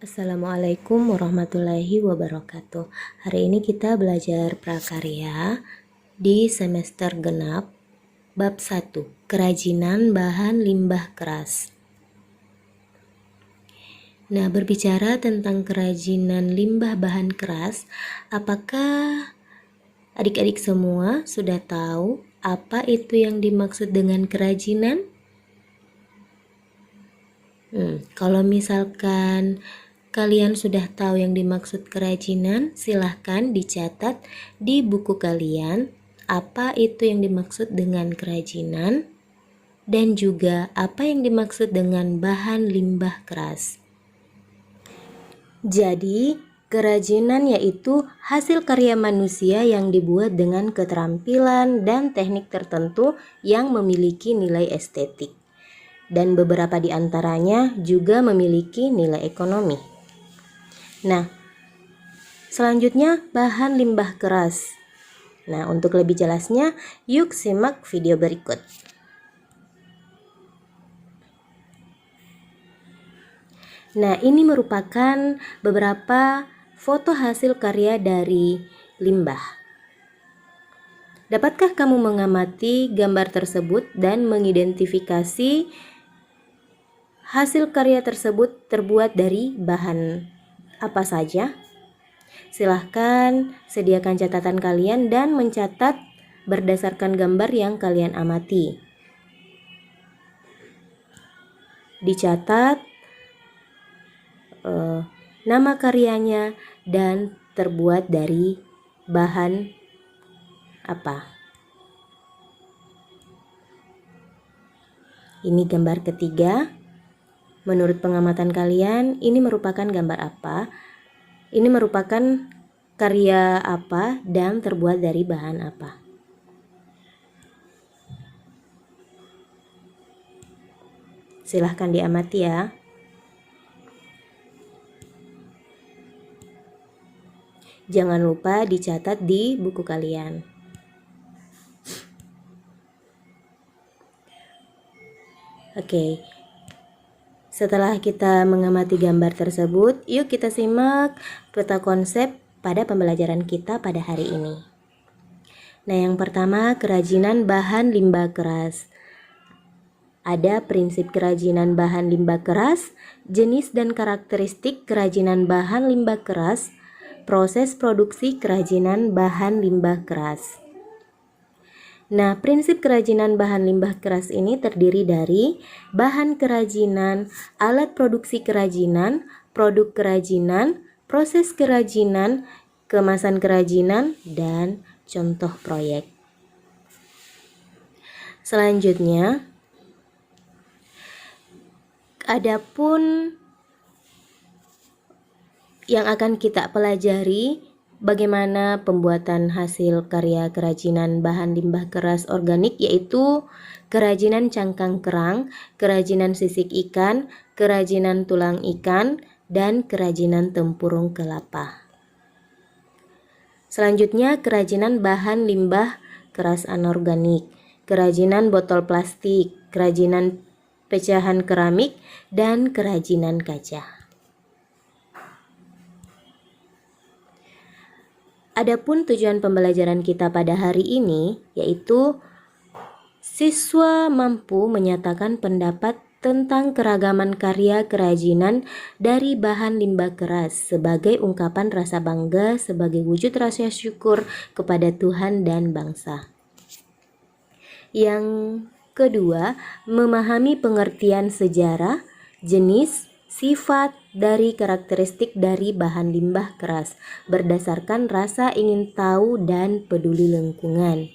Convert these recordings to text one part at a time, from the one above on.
Assalamualaikum warahmatullahi wabarakatuh. Hari ini kita belajar prakarya di semester genap bab 1, kerajinan bahan limbah keras. Nah, berbicara tentang kerajinan limbah bahan keras, apakah adik-adik semua sudah tahu apa itu yang dimaksud dengan kerajinan? Kalau misalkan kalian sudah tahu yang dimaksud kerajinan, silahkan dicatat di buku kalian apa itu yang dimaksud dengan kerajinan dan juga apa yang dimaksud dengan bahan limbah keras. Jadi, kerajinan yaitu hasil karya manusia yang dibuat dengan keterampilan dan teknik tertentu yang memiliki nilai estetik. Dan beberapa di antaranya juga memiliki nilai ekonomi. Nah, selanjutnya bahan limbah keras. Nah, untuk lebih jelasnya, yuk simak video berikut. Nah, ini merupakan beberapa foto hasil karya dari limbah. Dapatkah kamu mengamati gambar tersebut dan mengidentifikasi hasil karya tersebut terbuat dari bahan apa saja? Silahkan sediakan catatan kalian dan mencatat berdasarkan gambar yang kalian amati. Dicatat nama karyanya dan terbuat dari bahan apa. Ini gambar ketiga. Menurut pengamatan kalian, ini merupakan gambar apa? Ini merupakan karya apa dan terbuat dari bahan apa? Silahkan diamati ya. Jangan lupa dicatat di buku kalian. Oke. Setelah kita mengamati gambar tersebut, yuk kita simak peta konsep pada pembelajaran kita pada hari ini. Nah, yang pertama, kerajinan bahan limbah keras. Ada prinsip kerajinan bahan limbah keras, jenis dan karakteristik kerajinan bahan limbah keras, proses produksi kerajinan bahan limbah keras. Nah, prinsip kerajinan bahan limbah keras ini terdiri dari bahan kerajinan, alat produksi kerajinan, produk kerajinan, proses kerajinan, kemasan kerajinan, dan contoh proyek. Selanjutnya, adapun yang akan kita pelajari bagaimana pembuatan hasil karya kerajinan bahan limbah keras organik, yaitu kerajinan cangkang kerang, kerajinan sisik ikan, kerajinan tulang ikan, dan kerajinan tempurung kelapa. Selanjutnya, kerajinan bahan limbah keras anorganik, kerajinan botol plastik, kerajinan pecahan keramik, dan kerajinan kaca. Adapun tujuan pembelajaran kita pada hari ini yaitu siswa mampu menyatakan pendapat tentang keragaman karya kerajinan dari bahan limbah keras sebagai ungkapan rasa bangga sebagai wujud rasa syukur kepada Tuhan dan bangsa. Yang kedua, memahami pengertian sejarah, jenis, sifat dari karakteristik dari bahan limbah keras berdasarkan rasa ingin tahu dan peduli lingkungan.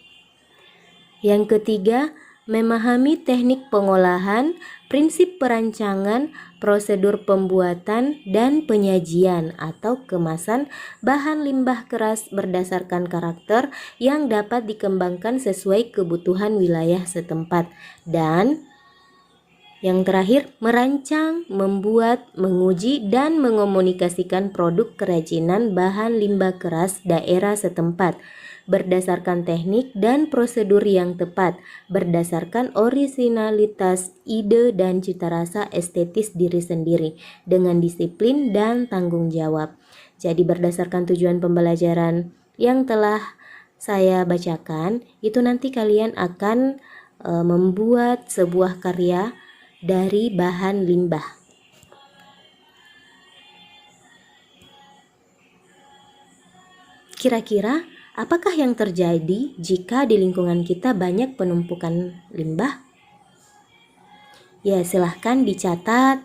Yang ketiga, memahami teknik pengolahan, prinsip perancangan, prosedur pembuatan, dan penyajian atau kemasan bahan limbah keras berdasarkan karakter yang dapat dikembangkan sesuai kebutuhan wilayah setempat. Dan Yang terakhir, merancang, membuat, menguji, dan mengomunikasikan produk kerajinan bahan limbah keras daerah setempat berdasarkan teknik dan prosedur yang tepat, berdasarkan orisinalitas ide dan cita rasa estetis diri sendiri, dengan disiplin dan tanggung jawab. Jadi berdasarkan tujuan pembelajaran yang telah saya bacakan, itu nanti kalian akan membuat sebuah karya dari bahan limbah. Kira-kira apakah yang terjadi jika di lingkungan kita banyak penumpukan limbah? Ya, silahkan dicatat.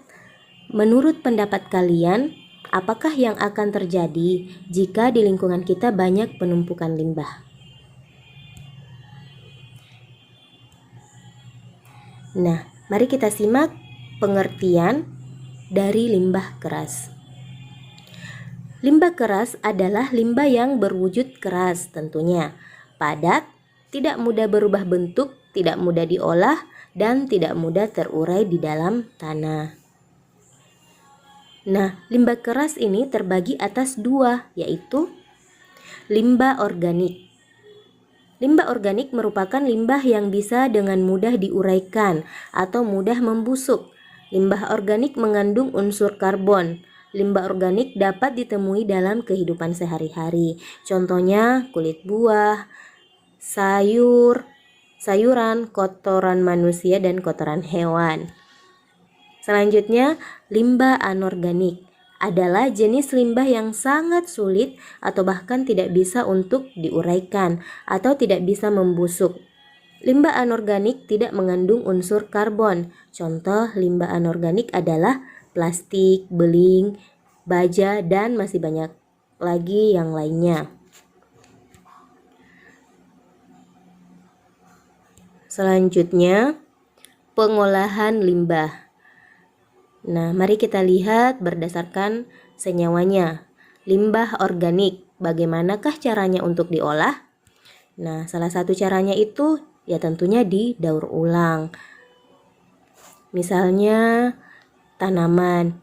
Menurut pendapat kalian, apakah yang akan terjadi jika di lingkungan kita banyak penumpukan limbah? Nah, mari kita simak pengertian dari limbah keras. Limbah keras adalah limbah yang berwujud keras tentunya, padat, tidak mudah berubah bentuk, tidak mudah diolah, dan tidak mudah terurai di dalam tanah. Nah, limbah keras ini terbagi atas dua, yaitu limbah organik. Limbah organik merupakan limbah yang bisa dengan mudah diuraikan atau mudah membusuk. Limbah organik mengandung unsur karbon. Limbah organik dapat ditemui dalam kehidupan sehari-hari. Contohnya kulit buah, sayuran, kotoran manusia, dan kotoran hewan. Selanjutnya, limbah anorganik adalah jenis limbah yang sangat sulit atau bahkan tidak bisa untuk diuraikan atau tidak bisa membusuk. Limbah anorganik tidak mengandung unsur karbon. Contoh limbah anorganik adalah plastik, beling, baja, dan masih banyak lagi yang lainnya. Selanjutnya, pengolahan limbah. Nah, mari kita lihat berdasarkan senyawanya. Limbah organik, bagaimanakah caranya untuk diolah? Nah, salah satu caranya itu ya tentunya didaur ulang. Misalnya tanaman,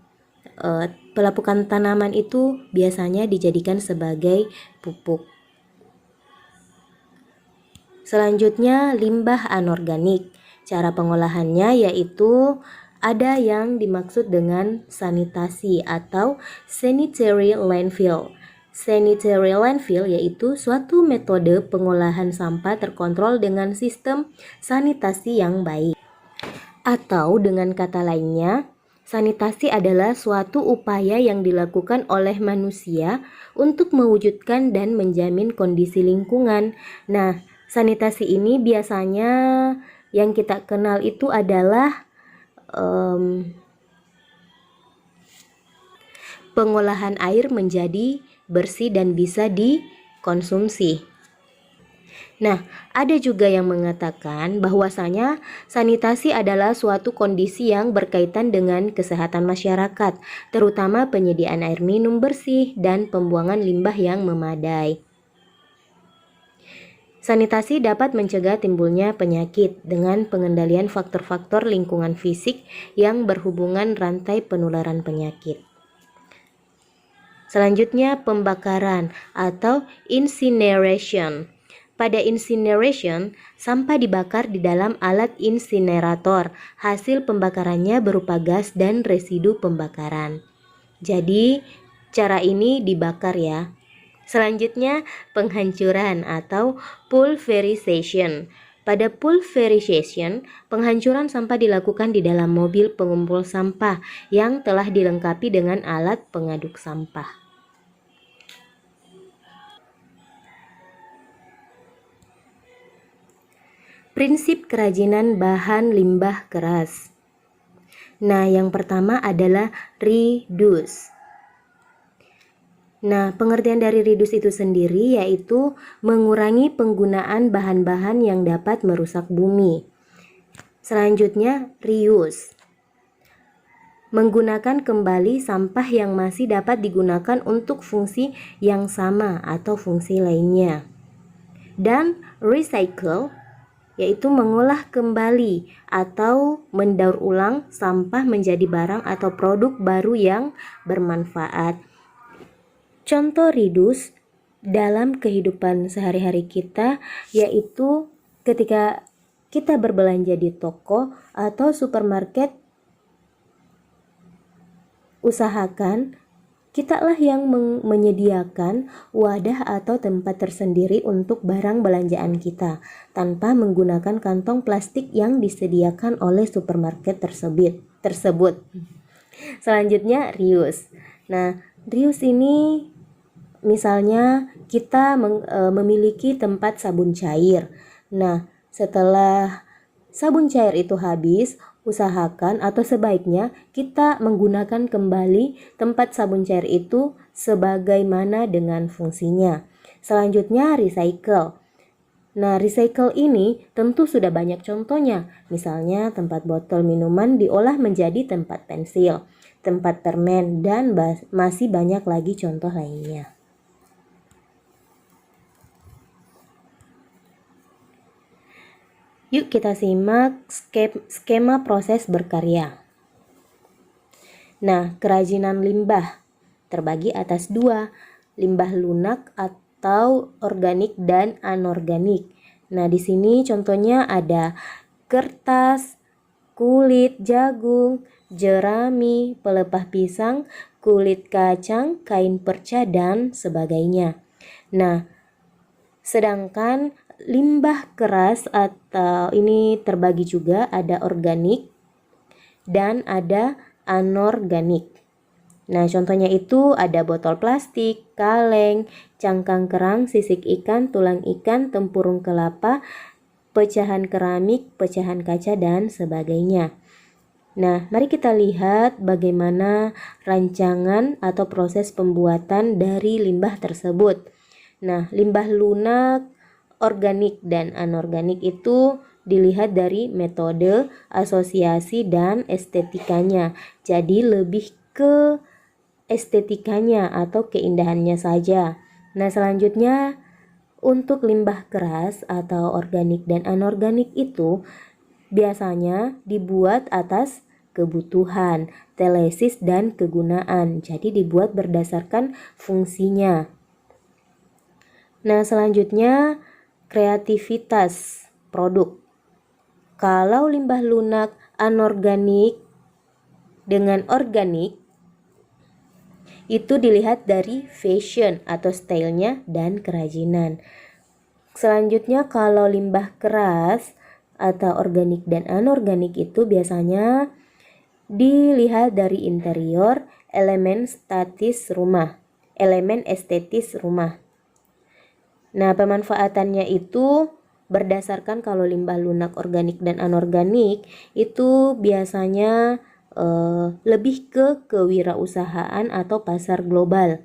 pelapukan tanaman itu biasanya dijadikan sebagai pupuk. Selanjutnya limbah anorganik. Cara pengolahannya yaitu ada yang dimaksud dengan sanitasi atau sanitary landfill. Sanitary landfill yaitu suatu metode pengolahan sampah terkontrol dengan sistem sanitasi yang baik. Atau dengan kata lainnya, sanitasi adalah suatu upaya yang dilakukan oleh manusia untuk mewujudkan dan menjamin kondisi lingkungan. Nah, sanitasi ini biasanya yang kita kenal itu adalah pengolahan air menjadi bersih dan bisa dikonsumsi. Nah, ada juga yang mengatakan bahwasanya sanitasi adalah suatu kondisi yang berkaitan dengan kesehatan masyarakat, terutama penyediaan air minum bersih dan pembuangan limbah yang memadai. Sanitasi dapat mencegah timbulnya penyakit dengan pengendalian faktor-faktor lingkungan fisik yang berhubungan rantai penularan penyakit. Selanjutnya, pembakaran atau incineration. Pada incineration, sampah dibakar di dalam alat insinerator. Hasil pembakarannya berupa gas dan residu pembakaran. Jadi, cara ini dibakar ya. Selanjutnya, penghancuran atau pulverization. Pada pulverization, penghancuran sampah dilakukan di dalam mobil pengumpul sampah yang telah dilengkapi dengan alat pengaduk sampah. Prinsip kerajinan bahan limbah keras. Nah, yang pertama adalah reduce. Nah, pengertian dari reduce itu sendiri yaitu mengurangi penggunaan bahan-bahan yang dapat merusak bumi. Selanjutnya, reuse. Menggunakan kembali sampah yang masih dapat digunakan untuk fungsi yang sama atau fungsi lainnya. Dan recycle yaitu mengolah kembali atau mendaur ulang sampah menjadi barang atau produk baru yang bermanfaat. Contoh reduce dalam kehidupan sehari-hari kita yaitu ketika kita berbelanja di toko atau supermarket, usahakan kitalah yang menyediakan wadah atau tempat tersendiri untuk barang belanjaan kita tanpa menggunakan kantong plastik yang disediakan oleh supermarket tersebut. Selanjutnya reuse. Nah, reuse ini misalnya kita memiliki tempat sabun cair. Nah, setelah sabun cair itu habis, usahakan atau sebaiknya kita menggunakan kembali tempat sabun cair itu sebagaimana dengan fungsinya. Selanjutnya recycle. Nah, recycle ini tentu sudah banyak contohnya. Misalnya tempat botol minuman diolah menjadi tempat pensil, tempat permen, dan masih banyak lagi contoh lainnya. Yuk kita simak skema proses berkarya. Nah, kerajinan limbah terbagi atas dua, limbah lunak atau organik dan anorganik. Nah, di sini contohnya ada kertas, kulit jagung, jerami, pelepah pisang, kulit kacang, kain perca, dan sebagainya. Nah, sedangkan limbah keras atau ini terbagi juga, ada organik dan ada anorganik. Nah, contohnya itu ada botol plastik, kaleng, cangkang kerang, sisik ikan, tulang ikan, tempurung kelapa, pecahan keramik, pecahan kaca, dan sebagainya. Nah, mari kita lihat bagaimana rancangan atau proses pembuatan dari limbah tersebut. Nah, limbah lunak, organik, dan anorganik itu dilihat dari metode, asosiasi, dan estetikanya. Jadi lebih ke estetikanya atau keindahannya saja. Nah, selanjutnya untuk limbah keras atau organik dan anorganik itu biasanya dibuat atas kebutuhan, telesis, dan kegunaan. Jadi dibuat berdasarkan fungsinya. Nah, selanjutnya kreativitas produk. Kalau limbah lunak anorganik dengan organik itu dilihat dari fashion atau stylenya dan kerajinan. Selanjutnya kalau limbah keras atau organik dan anorganik itu biasanya dilihat dari interior, elemen estetis rumah. Nah, pemanfaatannya itu berdasarkan kalau limbah lunak organik dan anorganik itu biasanya lebih ke kewirausahaan atau pasar global,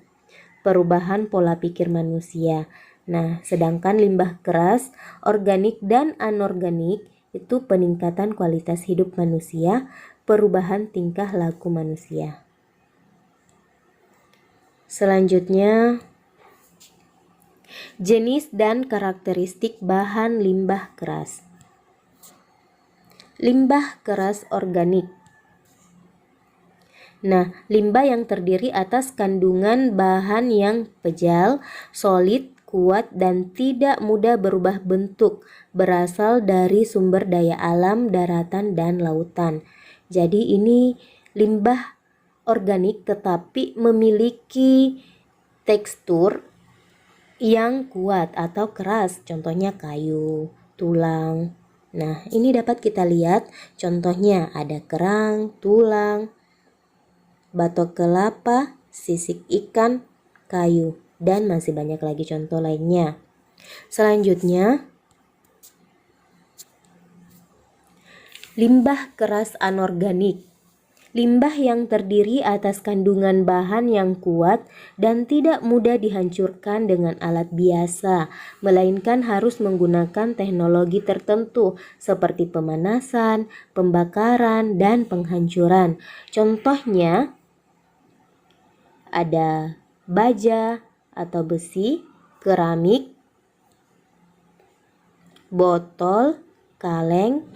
perubahan pola pikir manusia. Nah, sedangkan limbah keras, organik dan anorganik itu peningkatan kualitas hidup manusia, perubahan tingkah laku manusia. Selanjutnya, jenis dan karakteristik bahan limbah keras. Limbah keras organik. Nah, limbah yang terdiri atas kandungan bahan yang pejal, solid, kuat, dan tidak mudah berubah bentuk, berasal dari sumber daya alam, daratan, dan lautan. Jadi ini limbah organik tetapi memiliki tekstur yang kuat atau keras, contohnya kayu, tulang. Nah, ini dapat kita lihat contohnya ada kerang, tulang, batok kelapa, sisik ikan, kayu, dan masih banyak lagi contoh lainnya. Selanjutnya, limbah keras anorganik. Limbah yang terdiri atas kandungan bahan yang kuat dan tidak mudah dihancurkan dengan alat biasa, melainkan harus menggunakan teknologi tertentu seperti pemanasan, pembakaran, dan penghancuran. Contohnya ada baja atau besi, keramik, botol, kaleng,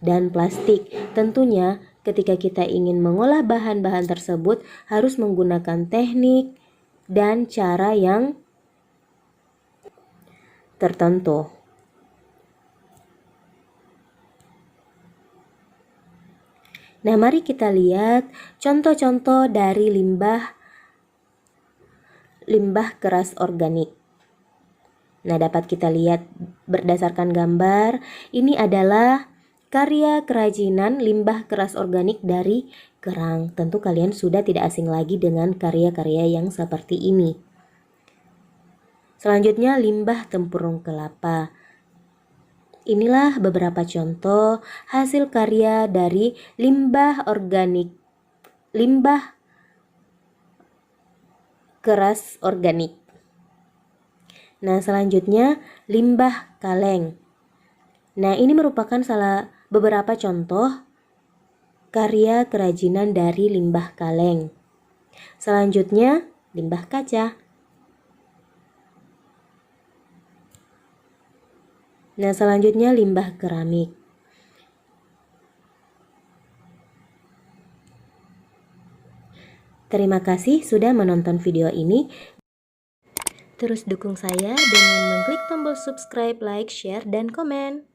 dan plastik. Tentunya ketika kita ingin mengolah bahan-bahan tersebut harus menggunakan teknik dan cara yang tertentu. Nah, mari kita lihat contoh-contoh dari limbah keras organik. Nah, dapat kita lihat berdasarkan gambar, ini adalah karya kerajinan limbah keras organik dari kerang. Tentu kalian sudah tidak asing lagi dengan karya-karya yang seperti ini. Selanjutnya, limbah tempurung kelapa. Inilah beberapa contoh hasil karya dari limbah keras organik. Nah, selanjutnya limbah kaleng. Nah, ini merupakan beberapa contoh karya kerajinan dari limbah kaleng. Selanjutnya, limbah kaca. Nah, selanjutnya limbah keramik. Terima kasih sudah menonton video ini. Terus dukung saya dengan mengklik tombol subscribe, like, share, dan komen.